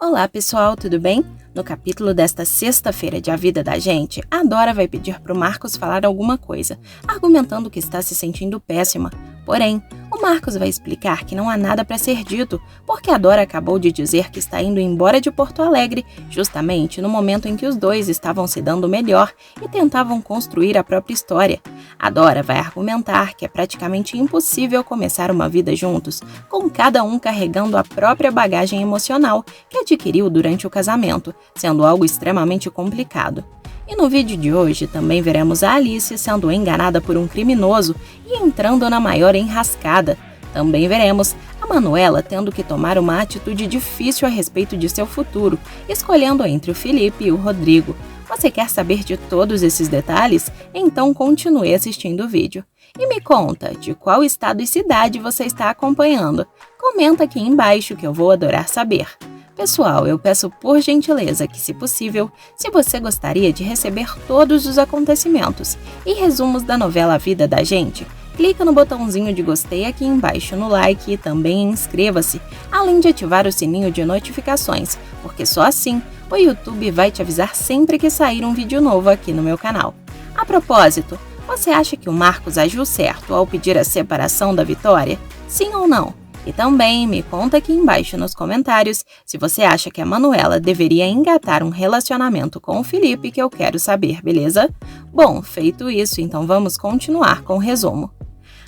Olá pessoal, tudo bem? No capítulo desta sexta-feira de A Vida da Gente, a Dora vai pedir para o Marcos falar alguma coisa, argumentando que está se sentindo péssima. Porém, o Marcos vai explicar que não há nada para ser dito, porque a Dora acabou de dizer que está indo embora de Porto Alegre, justamente no momento em que os dois estavam se dando melhor e tentavam construir a própria história. A Dora vai argumentar que é praticamente impossível começar uma vida juntos, com cada um carregando a própria bagagem emocional que adquiriu durante o casamento, sendo algo extremamente complicado. E no vídeo de hoje também veremos a Alice sendo enganada por um criminoso e entrando na maior enrascada. Também veremos a Manuela tendo que tomar uma atitude difícil a respeito de seu futuro, escolhendo entre o Felipe e o Rodrigo. Você quer saber de todos esses detalhes? Então continue assistindo o vídeo. E me conta de qual estado e cidade você está acompanhando. Comenta aqui embaixo que eu vou adorar saber. Pessoal, eu peço por gentileza que, se possível, se você gostaria de receber todos os acontecimentos e resumos da novela A Vida da Gente, clica no botãozinho de gostei aqui embaixo no like e também inscreva-se, além de ativar o sininho de notificações, porque só assim o YouTube vai te avisar sempre que sair um vídeo novo aqui no meu canal. A propósito, você acha que o Marcos agiu certo ao pedir a separação da Vitória? Sim ou não? E também me conta aqui embaixo nos comentários se você acha que a Manuela deveria engatar um relacionamento com o Felipe, que eu quero saber, beleza? Bom, feito isso, então vamos continuar com o resumo.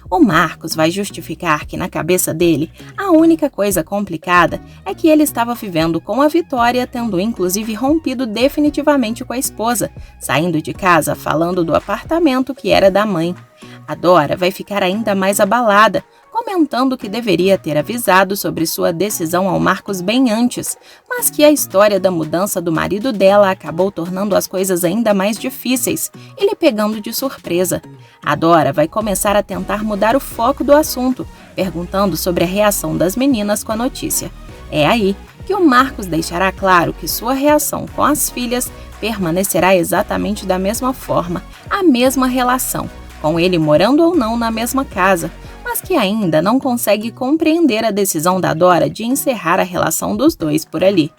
O Marcos vai justificar que na cabeça dele a única coisa complicada é que ele estava vivendo com a Vitória, tendo inclusive rompido definitivamente com a esposa, saindo de casa falando do apartamento que era da mãe. A Dora vai ficar ainda mais abalada, comentando que deveria ter avisado sobre sua decisão ao Marcos bem antes, mas que a história da mudança do marido dela acabou tornando as coisas ainda mais difíceis, ele pegando de surpresa. A Dora vai começar a tentar mudar o foco do assunto, perguntando sobre a reação das meninas com a notícia. É aí que o Marcos deixará claro que sua reação com as filhas permanecerá exatamente da mesma forma, a mesma relação, com ele morando ou não na mesma casa, mas que ainda não consegue compreender a decisão da Dora de encerrar a relação dos dois por ali.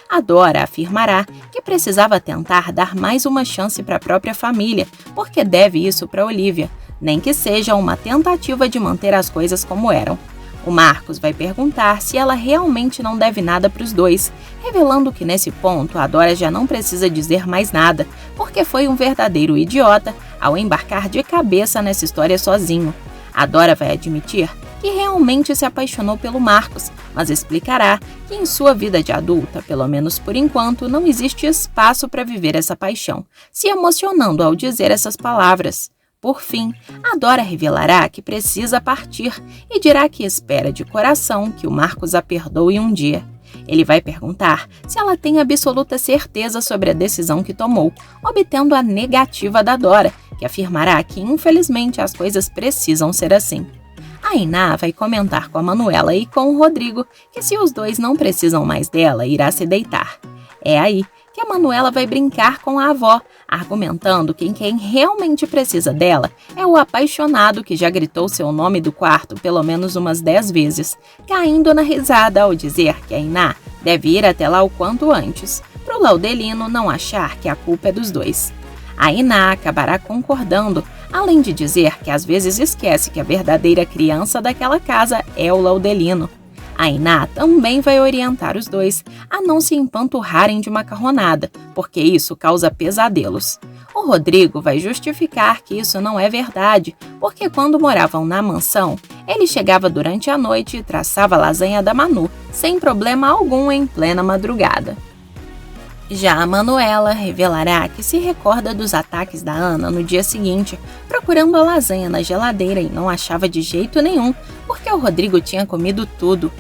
A Dora afirmará que precisava tentar dar mais uma chance para a própria família, porque deve isso para Olivia, nem que seja uma tentativa de manter as coisas como eram. O Marcos vai perguntar se ela realmente não deve nada para os dois, revelando que nesse ponto a Dora já não precisa dizer mais nada, porque foi um verdadeiro idiota ao embarcar de cabeça nessa história sozinho. A Dora vai admitir que realmente se apaixonou pelo Marcos, mas explicará que em sua vida de adulta, pelo menos por enquanto, não existe espaço para viver essa paixão, se emocionando ao dizer essas palavras. Por fim, a Dora revelará que precisa partir e dirá que espera de coração que o Marcos a perdoe um dia. Ele vai perguntar se ela tem absoluta certeza sobre a decisão que tomou, obtendo a negativa da Dora, que afirmará que infelizmente as coisas precisam ser assim. A Iná vai comentar com a Manuela e com o Rodrigo que se os dois não precisam mais dela, irá se deitar. É aí que a Manuela vai brincar com a avó, argumentando que quem realmente precisa dela é o apaixonado que já gritou seu nome do quarto pelo menos umas 10 vezes, caindo na risada ao dizer que a Iná deve ir até lá o quanto antes, para o Laudelino não achar que a culpa é dos dois. A Iná acabará concordando, além de dizer que às vezes esquece que a verdadeira criança daquela casa é o Laudelino. A Iná também vai orientar os dois a não se empanturrarem de macarronada, porque isso causa pesadelos. O Rodrigo vai justificar que isso não é verdade, porque quando moravam na mansão, ele chegava durante a noite e traçava a lasanha da Manu, sem problema algum em plena madrugada. Já a Manuela revelará que se recorda dos ataques da Ana no dia seguinte, procurando a lasanha na geladeira e não achava de jeito nenhum, porque o Rodrigo tinha comido tudo.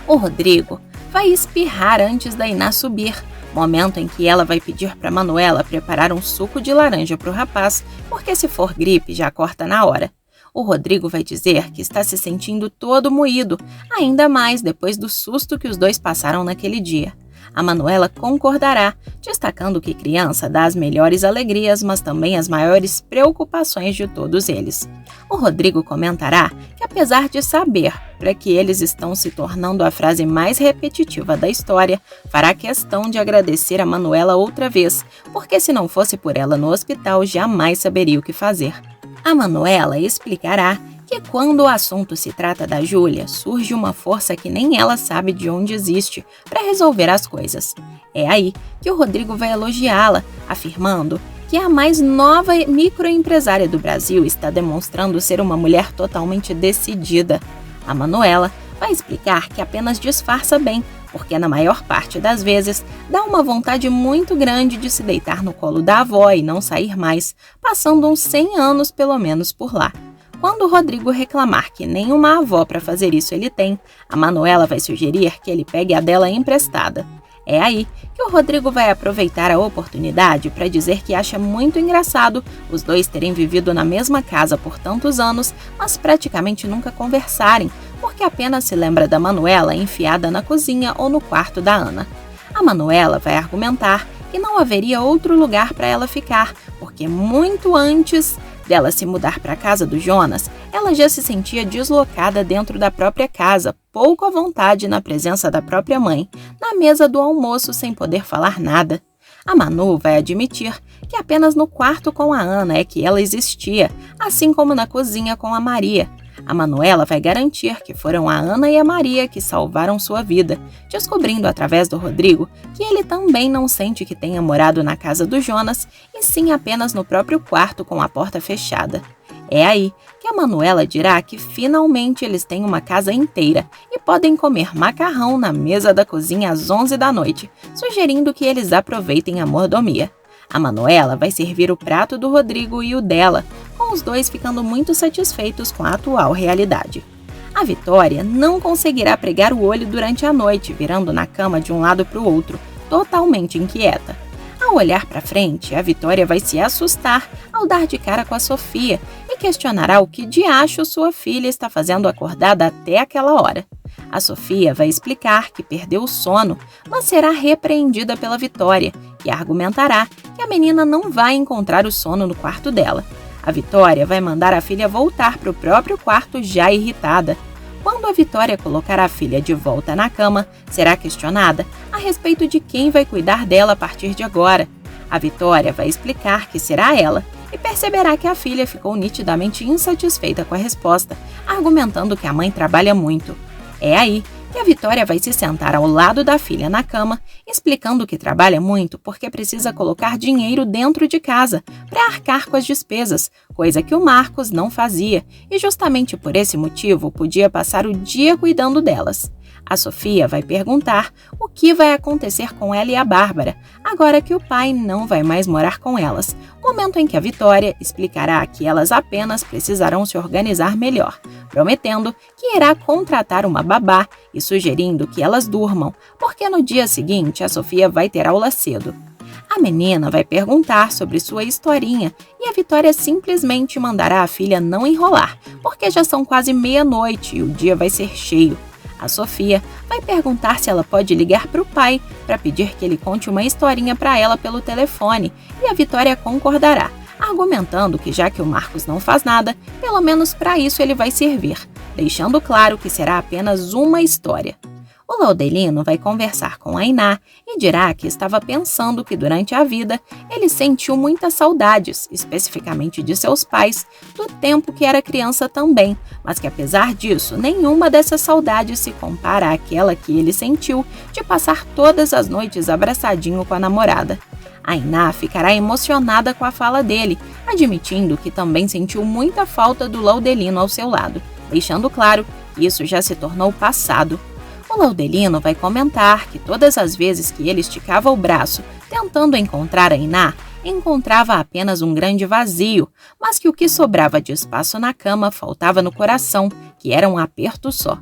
O Rodrigo vai espirrar antes da Iná subir, momento em que ela vai pedir para Manuela preparar um suco de laranja para o rapaz, porque se for gripe já corta na hora. O Rodrigo vai dizer que está se sentindo todo moído, ainda mais depois do susto que os dois passaram naquele dia. A Manuela concordará, destacando que criança dá as melhores alegrias, mas também as maiores preocupações de todos eles. O Rodrigo comentará que, apesar de saber para que eles estão se tornando a frase mais repetitiva da história, fará questão de agradecer a Manuela outra vez, porque se não fosse por ela no hospital, jamais saberia o que fazer. A Manuela explicará que quando o assunto se trata da Júlia, surge uma força que nem ela sabe de onde existe para resolver as coisas. É aí que o Rodrigo vai elogiá-la, afirmando que a mais nova microempresária do Brasil está demonstrando ser uma mulher totalmente decidida. A Manuela vai explicar que apenas disfarça bem, porque na maior parte das vezes dá uma vontade muito grande de se deitar no colo da avó e não sair mais, passando uns 100 anos pelo menos por lá. Quando o Rodrigo reclamar que nenhuma avó para fazer isso ele tem, a Manuela vai sugerir que ele pegue a dela emprestada. É aí que o Rodrigo vai aproveitar a oportunidade para dizer que acha muito engraçado os dois terem vivido na mesma casa por tantos anos, mas praticamente nunca conversarem, porque apenas se lembra da Manuela enfiada na cozinha ou no quarto da Ana. A Manuela vai argumentar que não haveria outro lugar para ela ficar, porque muito antes dela se mudar para a casa do Jonas, ela já se sentia deslocada dentro da própria casa, pouco à vontade na presença da própria mãe, na mesa do almoço sem poder falar nada. A Manu vai admitir que apenas no quarto com a Ana é que ela existia, assim como na cozinha com a Maria. A Manuela vai garantir que foram a Ana e a Maria que salvaram sua vida, descobrindo através do Rodrigo que ele também não sente que tenha morado na casa do Jonas, e sim apenas no próprio quarto com a porta fechada. É aí que a Manuela dirá que finalmente eles têm uma casa inteira e podem comer macarrão na mesa da cozinha às 11 da noite, sugerindo que eles aproveitem a mordomia. A Manuela vai servir o prato do Rodrigo e o dela, com os dois ficando muito satisfeitos com a atual realidade. A Vitória não conseguirá pregar o olho durante a noite, virando na cama de um lado para o outro, totalmente inquieta. Ao olhar para frente, a Vitória vai se assustar ao dar de cara com a Sofia e questionará o que diacho sua filha está fazendo acordada até aquela hora. A Sofia vai explicar que perdeu o sono, mas será repreendida pela Vitória, que argumentará que a menina não vai encontrar o sono no quarto dela. A Vitória vai mandar a filha voltar para o próprio quarto já irritada. Quando a Vitória colocar a filha de volta na cama, será questionada a respeito de quem vai cuidar dela a partir de agora. A Vitória vai explicar que será ela e perceberá que a filha ficou nitidamente insatisfeita com a resposta, argumentando que a mãe trabalha muito. É aí que a Vitória vai se sentar ao lado da filha na cama, explicando que trabalha muito porque precisa colocar dinheiro dentro de casa para arcar com as despesas, coisa que o Marcos não fazia e justamente por esse motivo podia passar o dia cuidando delas. A Sofia vai perguntar o que vai acontecer com ela e a Bárbara, agora que o pai não vai mais morar com elas, momento em que a Vitória explicará que elas apenas precisarão se organizar melhor, prometendo que irá contratar uma babá e sugerindo que elas durmam, porque no dia seguinte a Sofia vai ter aula cedo. A menina vai perguntar sobre sua historinha e a Vitória simplesmente mandará a filha não enrolar, porque já são quase meia-noite e o dia vai ser cheio. A Sofia vai perguntar se ela pode ligar para o pai para pedir que ele conte uma historinha para ela pelo telefone e a Vitória concordará, argumentando que já que o Marcos não faz nada, pelo menos para isso ele vai servir, deixando claro que será apenas uma história. O Laudelino vai conversar com a Iná e dirá que estava pensando que durante a vida ele sentiu muitas saudades, especificamente de seus pais, do tempo que era criança também, mas que apesar disso, nenhuma dessas saudades se compara àquela que ele sentiu de passar todas as noites abraçadinho com a namorada. A Iná ficará emocionada com a fala dele, admitindo que também sentiu muita falta do Laudelino ao seu lado, deixando claro que isso já se tornou passado. O Laudelino vai comentar que todas as vezes que ele esticava o braço tentando encontrar a Iná, encontrava apenas um grande vazio, mas que o que sobrava de espaço na cama faltava no coração, que era um aperto só.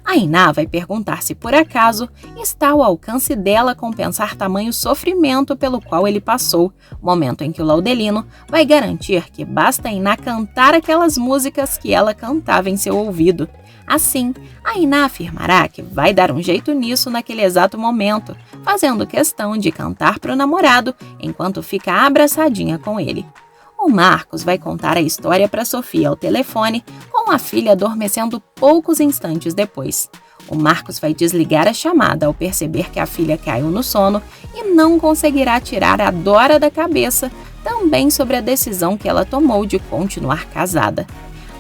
A Iná vai perguntar se por acaso está ao alcance dela compensar tamanho sofrimento pelo qual ele passou, momento em que o Laudelino vai garantir que basta a Iná cantar aquelas músicas que ela cantava em seu ouvido. Assim, a Iná afirmará que vai dar um jeito nisso naquele exato momento, fazendo questão de cantar para o namorado enquanto fica abraçadinha com ele. O Marcos vai contar a história para Sofia ao telefone, com a filha adormecendo poucos instantes depois. O Marcos vai desligar a chamada ao perceber que a filha caiu no sono e não conseguirá tirar a Dora da cabeça, também sobre a decisão que ela tomou de continuar casada.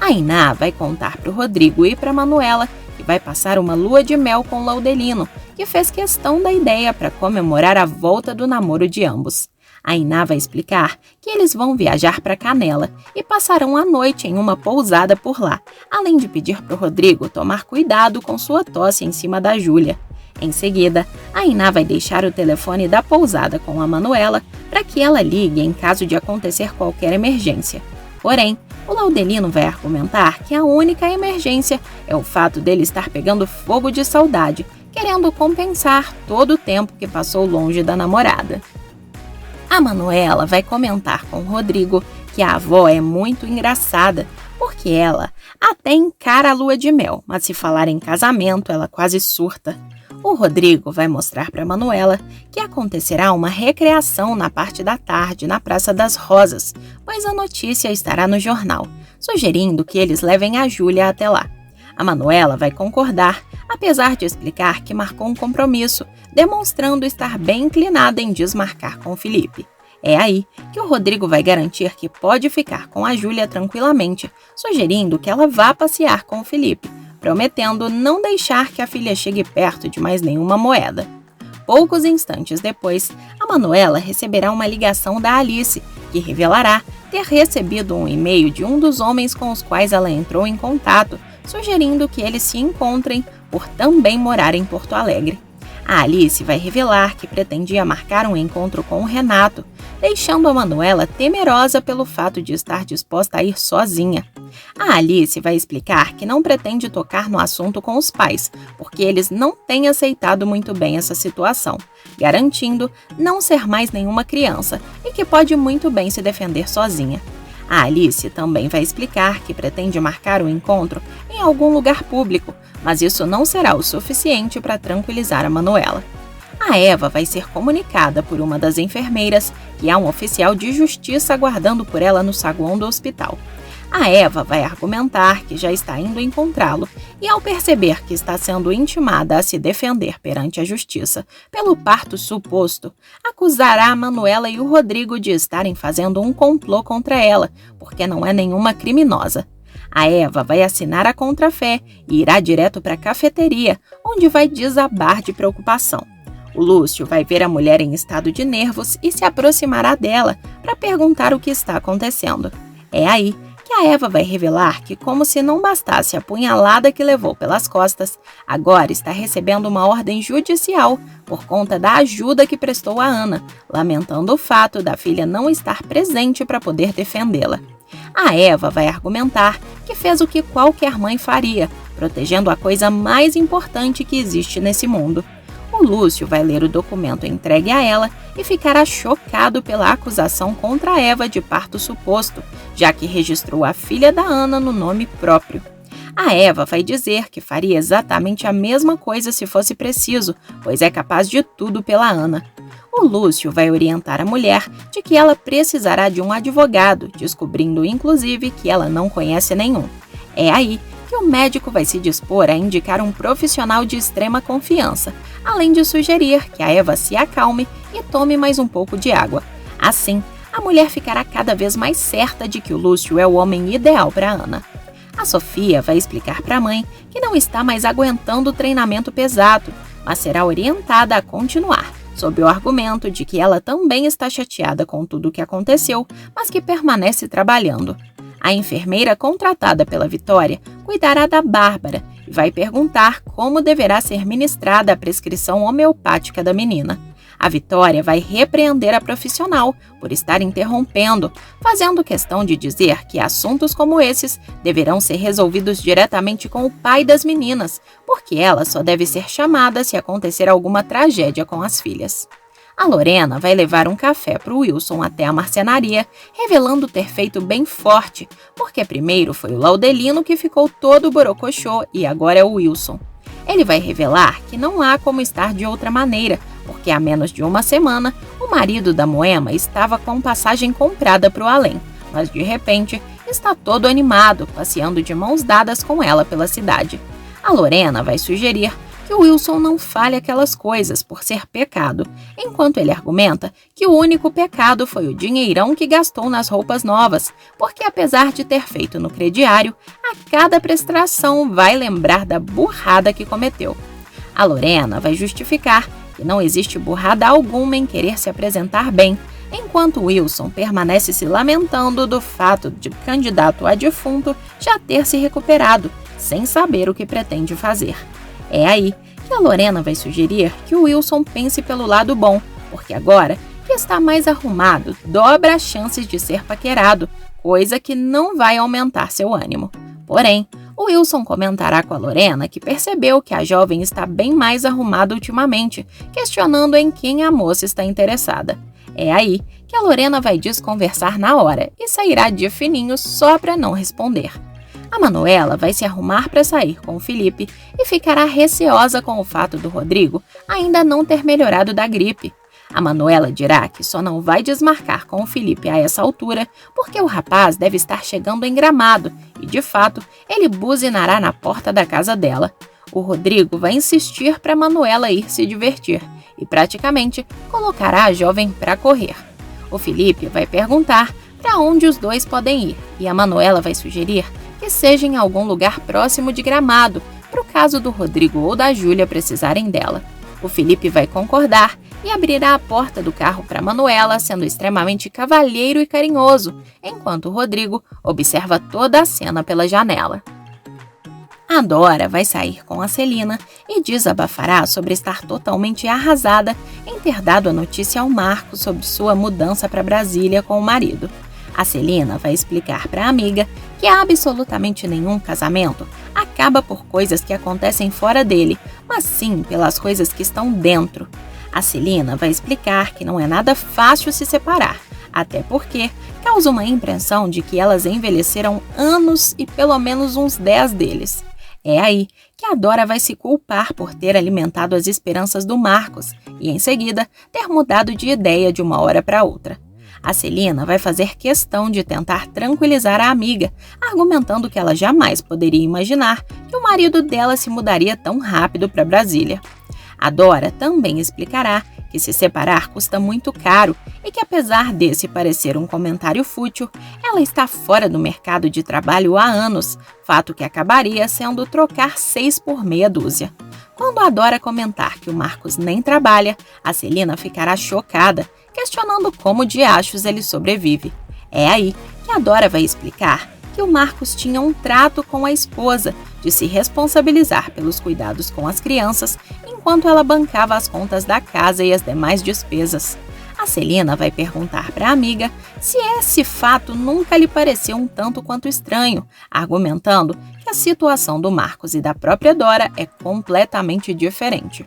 A Iná vai contar para o Rodrigo e para a Manuela que vai passar uma lua de mel com o Laudelino, que fez questão da ideia para comemorar a volta do namoro de ambos. A Iná vai explicar que eles vão viajar para Canela e passarão a noite em uma pousada por lá, além de pedir para o Rodrigo tomar cuidado com sua tosse em cima da Júlia. Em seguida, a Iná vai deixar o telefone da pousada com a Manuela para que ela ligue em caso de acontecer qualquer emergência. Porém, o Laudelino vai argumentar que a única emergência é o fato dele estar pegando fogo de saudade, querendo compensar todo o tempo que passou longe da namorada. A Manuela vai comentar com o Rodrigo que a avó é muito engraçada, porque ela até encara a lua de mel, mas se falar em casamento, ela quase surta. O Rodrigo vai mostrar para Manuela que acontecerá uma recreação na parte da tarde na Praça das Rosas, pois a notícia estará no jornal, sugerindo que eles levem a Júlia até lá. A Manuela vai concordar, apesar de explicar que marcou um compromisso, demonstrando estar bem inclinada em desmarcar com o Felipe. É aí que o Rodrigo vai garantir que pode ficar com a Júlia tranquilamente, sugerindo que ela vá passear com o Felipe, prometendo não deixar que a filha chegue perto de mais nenhuma moeda. Poucos instantes depois, a Manuela receberá uma ligação da Alice, que revelará ter recebido um e-mail de um dos homens com os quais ela entrou em contato, sugerindo que eles se encontrem por também morar em Porto Alegre. A Alice vai revelar que pretendia marcar um encontro com o Renato, deixando a Manuela temerosa pelo fato de estar disposta a ir sozinha. A Alice vai explicar que não pretende tocar no assunto com os pais, porque eles não têm aceitado muito bem essa situação, garantindo não ser mais nenhuma criança e que pode muito bem se defender sozinha. A Alice também vai explicar que pretende marcar o encontro em algum lugar público, mas isso não será o suficiente para tranquilizar a Manuela. A Eva vai ser comunicada por uma das enfermeiras que há um oficial de justiça aguardando por ela no saguão do hospital. A Eva vai argumentar que já está indo encontrá-lo e, ao perceber que está sendo intimada a se defender perante a justiça pelo parto suposto, acusará a Manuela e o Rodrigo de estarem fazendo um complô contra ela, porque não é nenhuma criminosa. A Eva vai assinar a contrafé e irá direto para a cafeteria, onde vai desabar de preocupação. O Lúcio vai ver a mulher em estado de nervos e se aproximará dela para perguntar o que está acontecendo. É aí que a Eva vai revelar que, como se não bastasse a punhalada que levou pelas costas, agora está recebendo uma ordem judicial por conta da ajuda que prestou a Ana, lamentando o fato da filha não estar presente para poder defendê-la. A Eva vai argumentar que fez o que qualquer mãe faria, protegendo a coisa mais importante que existe nesse mundo. O Lúcio vai ler o documento entregue a ela e ficará chocado pela acusação contra a Eva de parto suposto, já que registrou a filha da Ana no nome próprio. A Eva vai dizer que faria exatamente a mesma coisa se fosse preciso, pois é capaz de tudo pela Ana. O Lúcio vai orientar a mulher de que ela precisará de um advogado, descobrindo inclusive que ela não conhece nenhum. É aí que o médico vai se dispor a indicar um profissional de extrema confiança, além de sugerir que a Eva se acalme e tome mais um pouco de água. Assim, a mulher ficará cada vez mais certa de que o Lúcio é o homem ideal para Ana. A Sofia vai explicar para a mãe que não está mais aguentando o treinamento pesado, mas será orientada a continuar, sob o argumento de que ela também está chateada com tudo o que aconteceu, mas que permanece trabalhando. A enfermeira contratada pela Vitória cuidará da Bárbara e vai perguntar como deverá ser ministrada a prescrição homeopática da menina. A Vitória vai repreender a profissional por estar interrompendo, fazendo questão de dizer que assuntos como esses deverão ser resolvidos diretamente com o pai das meninas, porque ela só deve ser chamada se acontecer alguma tragédia com as filhas. A Lorena vai levar um café para o Wilson até a marcenaria, revelando ter feito bem forte, porque primeiro foi o Laudelino que ficou todo borocochô e agora é o Wilson. Ele vai revelar que não há como estar de outra maneira, porque há menos de uma semana o marido da Moema estava com passagem comprada para o além, mas de repente está todo animado, passeando de mãos dadas com ela pela cidade. A Lorena vai sugerir que o Wilson não fale aquelas coisas por ser pecado, enquanto ele argumenta que o único pecado foi o dinheirão que gastou nas roupas novas, porque apesar de ter feito no crediário, a cada prestação vai lembrar da burrada que cometeu. A Lorena vai justificar que não existe burrada alguma em querer se apresentar bem, enquanto Wilson permanece se lamentando do fato de o candidato a defunto já ter se recuperado, sem saber o que pretende fazer. É aí que a Lorena vai sugerir que o Wilson pense pelo lado bom, porque agora que está mais arrumado, dobra as chances de ser paquerado, coisa que não vai aumentar seu ânimo. Porém, o Wilson comentará com a Lorena que percebeu que a jovem está bem mais arrumada ultimamente, questionando em quem a moça está interessada. É aí que a Lorena vai desconversar na hora e sairá de fininho só para não responder. A Manuela vai se arrumar para sair com o Felipe e ficará receosa com o fato do Rodrigo ainda não ter melhorado da gripe. A Manuela dirá que só não vai desmarcar com o Felipe a essa altura porque o rapaz deve estar chegando em Gramado e, de fato, ele buzinará na porta da casa dela. O Rodrigo vai insistir para Manuela ir se divertir e praticamente colocará a jovem para correr. O Felipe vai perguntar para onde os dois podem ir e a Manuela vai sugerir que seja em algum lugar próximo de Gramado, para o caso do Rodrigo ou da Júlia precisarem dela. O Felipe vai concordar e abrirá a porta do carro para Manuela, sendo extremamente cavalheiro e carinhoso, enquanto o Rodrigo observa toda a cena pela janela. A Dora vai sair com a Celina e desabafará sobre estar totalmente arrasada em ter dado a notícia ao Marcos sobre sua mudança para Brasília com o marido. A Celina vai explicar para a amiga que absolutamente nenhum casamento acaba por coisas que acontecem fora dele, mas sim pelas coisas que estão dentro. A Celina vai explicar que não é nada fácil se separar, até porque causa uma impressão de que elas envelheceram anos e pelo menos uns 10 deles. É aí que a Dora vai se culpar por ter alimentado as esperanças do Marcos e, em seguida, ter mudado de ideia de uma hora para outra. A Celina vai fazer questão de tentar tranquilizar a amiga, argumentando que ela jamais poderia imaginar que o marido dela se mudaria tão rápido para Brasília. A Dora também explicará que se separar custa muito caro e que, apesar desse parecer um comentário fútil, ela está fora do mercado de trabalho há anos, fato que acabaria sendo trocar 6 por meia dúzia. Quando a Dora comentar que o Marcos nem trabalha, a Celina ficará chocada, questionando como diachos ele sobrevive. É aí que a Dora vai explicar que o Marcos tinha um trato com a esposa de se responsabilizar pelos cuidados com as crianças, enquanto ela bancava as contas da casa e as demais despesas. A Celina vai perguntar para a amiga se esse fato nunca lhe pareceu um tanto quanto estranho, argumentando que a situação do Marcos e da própria Dora é completamente diferente.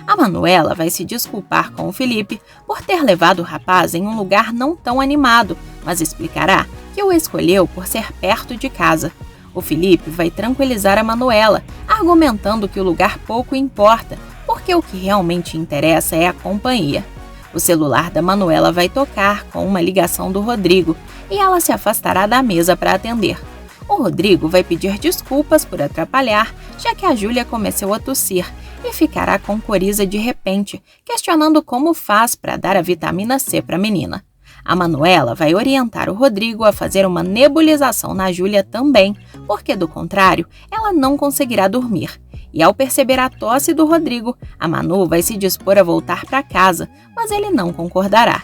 A Manuela vai se desculpar com o Felipe por ter levado o rapaz em um lugar não tão animado, mas explicará que o escolheu por ser perto de casa. O Felipe vai tranquilizar a Manuela, argumentando que o lugar pouco importa, porque o que realmente interessa é a companhia. O celular da Manuela vai tocar com uma ligação do Rodrigo e ela se afastará da mesa para atender. O Rodrigo vai pedir desculpas por atrapalhar, já que a Júlia começou a tossir e ficará com coriza de repente, questionando como faz para dar a vitamina C para a menina. A Manuela vai orientar o Rodrigo a fazer uma nebulização na Júlia também, porque do contrário, ela não conseguirá dormir. E ao perceber a tosse do Rodrigo, a Manu vai se dispor a voltar para casa, mas ele não concordará.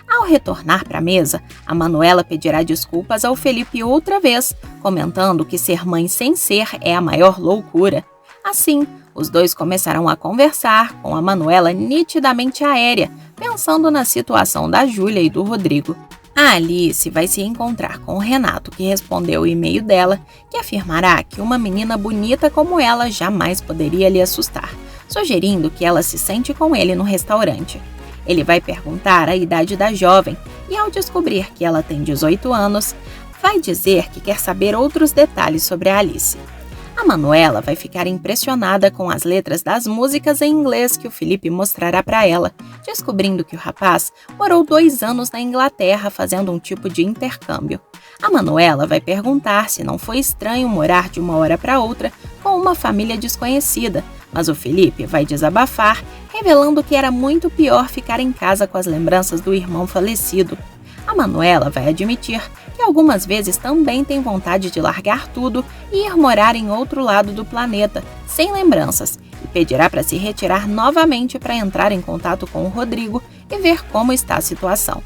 Ao retornar para a mesa, a Manuela pedirá desculpas ao Felipe outra vez, comentando que ser mãe sem ser é a maior loucura. Assim, os dois começarão a conversar, com a Manuela nitidamente aérea, pensando na situação da Júlia e do Rodrigo. A Alice vai se encontrar com o Renato, que respondeu o e-mail dela, que afirmará que uma menina bonita como ela jamais poderia lhe assustar, sugerindo que ela se sente com ele no restaurante. Ele vai perguntar a idade da jovem e, ao descobrir que ela tem 18 anos, vai dizer que quer saber outros detalhes sobre a Alice. A Manuela vai ficar impressionada com as letras das músicas em inglês que o Felipe mostrará para ela, descobrindo que o rapaz morou 2 anos na Inglaterra fazendo um tipo de intercâmbio. A Manuela vai perguntar se não foi estranho morar de uma hora para outra com uma família desconhecida, mas o Felipe vai desabafar, revelando que era muito pior ficar em casa com as lembranças do irmão falecido. A Manuela vai admitir que algumas vezes também tem vontade de largar tudo e ir morar em outro lado do planeta, sem lembranças, e pedirá para se retirar novamente para entrar em contato com o Rodrigo e ver como está a situação.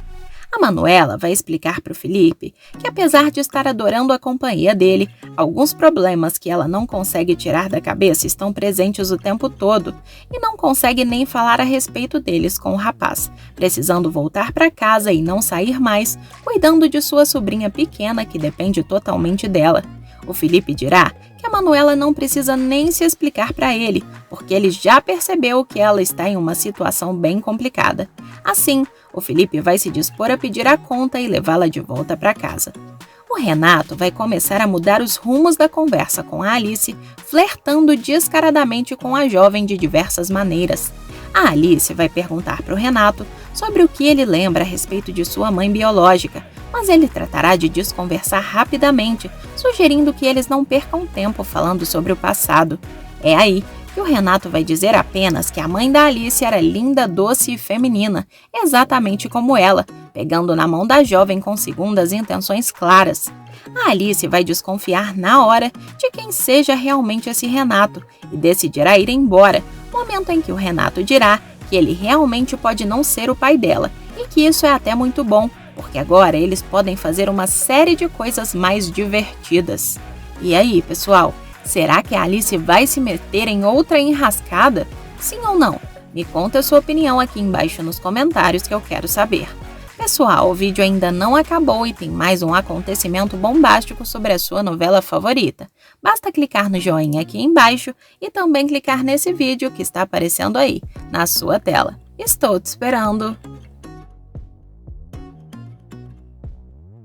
A Manuela vai explicar para o Felipe que, apesar de estar adorando a companhia dele, alguns problemas que ela não consegue tirar da cabeça estão presentes o tempo todo e não consegue nem falar a respeito deles com o rapaz, precisando voltar para casa e não sair mais, cuidando de sua sobrinha pequena que depende totalmente dela. O Felipe dirá que a Manuela não precisa nem se explicar para ele, porque ele já percebeu que ela está em uma situação bem complicada. Assim, o Felipe vai se dispor a pedir a conta e levá-la de volta para casa. O Renato vai começar a mudar os rumos da conversa com a Alice, flertando descaradamente com a jovem de diversas maneiras. A Alice vai perguntar para o Renato sobre o que ele lembra a respeito de sua mãe biológica, mas ele tratará de desconversar rapidamente, sugerindo que eles não percam tempo falando sobre o passado. É aí que o Renato vai dizer apenas que a mãe da Alice era linda, doce e feminina, exatamente como ela, pegando na mão da jovem com segundas intenções claras. A Alice vai desconfiar na hora de quem seja realmente esse Renato e decidirá ir embora, momento em que o Renato dirá que ele realmente pode não ser o pai dela e que isso é até muito bom, porque agora eles podem fazer uma série de coisas mais divertidas. E aí, pessoal? Será que a Alice vai se meter em outra enrascada? Sim ou não? Me conta a sua opinião aqui embaixo nos comentários que eu quero saber. Pessoal, o vídeo ainda não acabou e tem mais um acontecimento bombástico sobre a sua novela favorita. Basta clicar no joinha aqui embaixo e também clicar nesse vídeo que está aparecendo aí, na sua tela. Estou te esperando!